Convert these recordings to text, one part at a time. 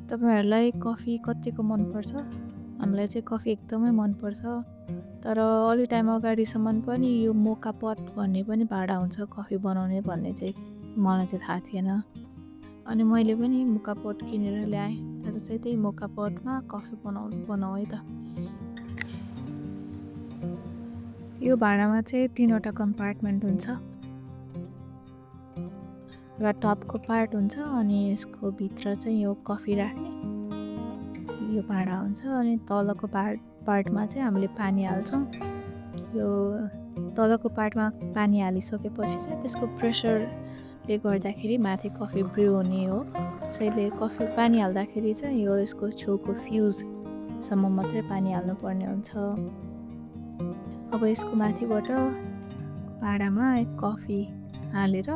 तपाईँहरूलाई कफी कत्तिको मनपर्छ? हामीलाई चाहिँ कफी एकदमै मनपर्छ। तर अलि टाइम अगाडिसम्म पनि यो मोका पट भन्ने पनि भाँडा हुन्छ कफी बनाउने भन्ने चाहिँ मलाई चाहिँ थाहा थिएन। अनि मैले पनि मोका पट किनेर ल्याएँ। आज चाहिँ त्यही मोका पटमा कफी बनाऊ है त। यो भाँडामा चाहिँ 3वटा कम्पार्टमेन्ट हुन्छ र टपको पार्ट हुन्छ अनि यसको भित्र चाहिँ यो कफी राख्ने यो भाँडा हुन्छ अनि तलको पार्टमा चाहिँ हामीले पानी हाल्छौँ। यो तलको पार्टमा पानी हालिसकेपछि चाहिँ त्यसको प्रेसरले गर्दाखेरि माथि कफी ब्रु हुने हो। त्यसैले पानी हाल्दाखेरि चाहिँ यो यसको छेउको फ्युजसम्म मात्रै पानी हाल्नुपर्ने हुन्छ। अब यसको माथिबाट भाँडामा कफी हालेर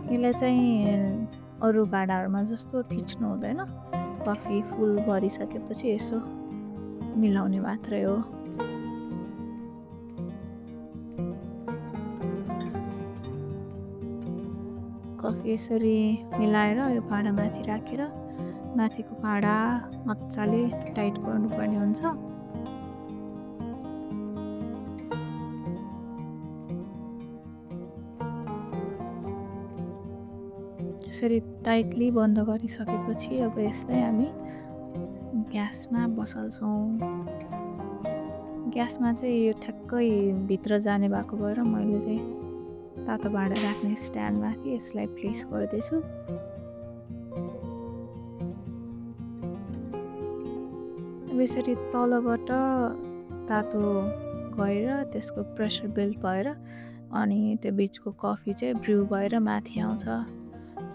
यसलाई चाहिँ अरू भाँडाहरूमा जस्तो थिच्नु हुँदैन। कफी फुल भरिसकेपछि यसो मिलाउने मात्रै हो। कफी यसरी मिलाएर यो भाँडा माथि राखेर माथिको भाँडा मजाले टाइट गर्नुपर्ने हुन्छ। यसरी टाइटली बन्द गरिसकेपछि अब यसलाई हामी ग्यासमा बसाल्छौँ। ग्यासमा चाहिँ यो ठ्याक्कै भित्र जाने भएको भएर मैले चाहिँ तातो भाँडा राख्ने स्ट्यान्डमाथि यसलाई प्लेस गर्दैछु। अब यसरी तलबाट तातो गएर त्यसको प्रेसर बिल्ड भएर अनि त्यो बिचको कफी चाहिँ ब्रु भएर माथि आउँछ।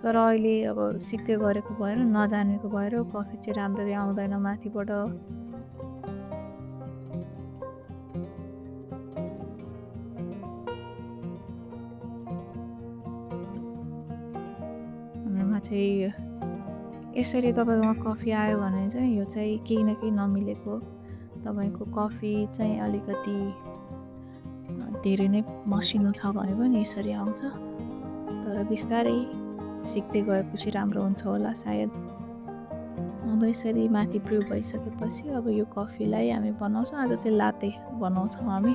तर अहिले अब सिक्दै गरेको भएर नजानेको भएर कफी चाहिँ राम्ररी आउँदैन माथिबाट। हाम्रोमा चाहिँ यसरी तपाईँकोमा कफी आयो भने चाहिँ यो चाहिँ केही न केही नमिलेको। तपाईँको कफी चाहिँ अलिकति धेरै नै मसिनो छ भने पनि यसरी आउँछ। तर बिस्तारै सिक्दै गएपछि राम्रो हुन्छ होला सायद। अब यसरी माथि ब्रु भइसकेपछि अब यो कफीलाई हामी बनाउँछौँ। आज चाहिँ लाते बनाउँछौँ हामी।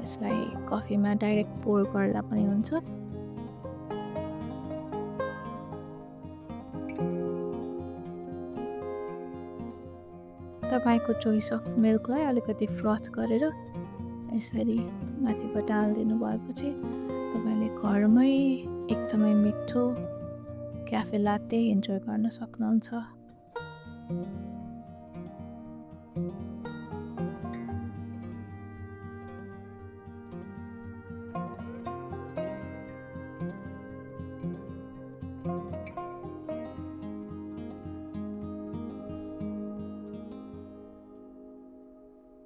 यसलाई कफीमा डाइरेक्ट पोर गर्दा पनि हुन्छ। तपाईँको चोइस अफ मिल्कलाई अलिकति फ्रथ गरेर यसरी माथिबाट हालिदिनु भएपछि तपाईँले घरमै एकदमै मिठो क्याफे लाते इन्जोय गर्न सक्नुहुन्छ।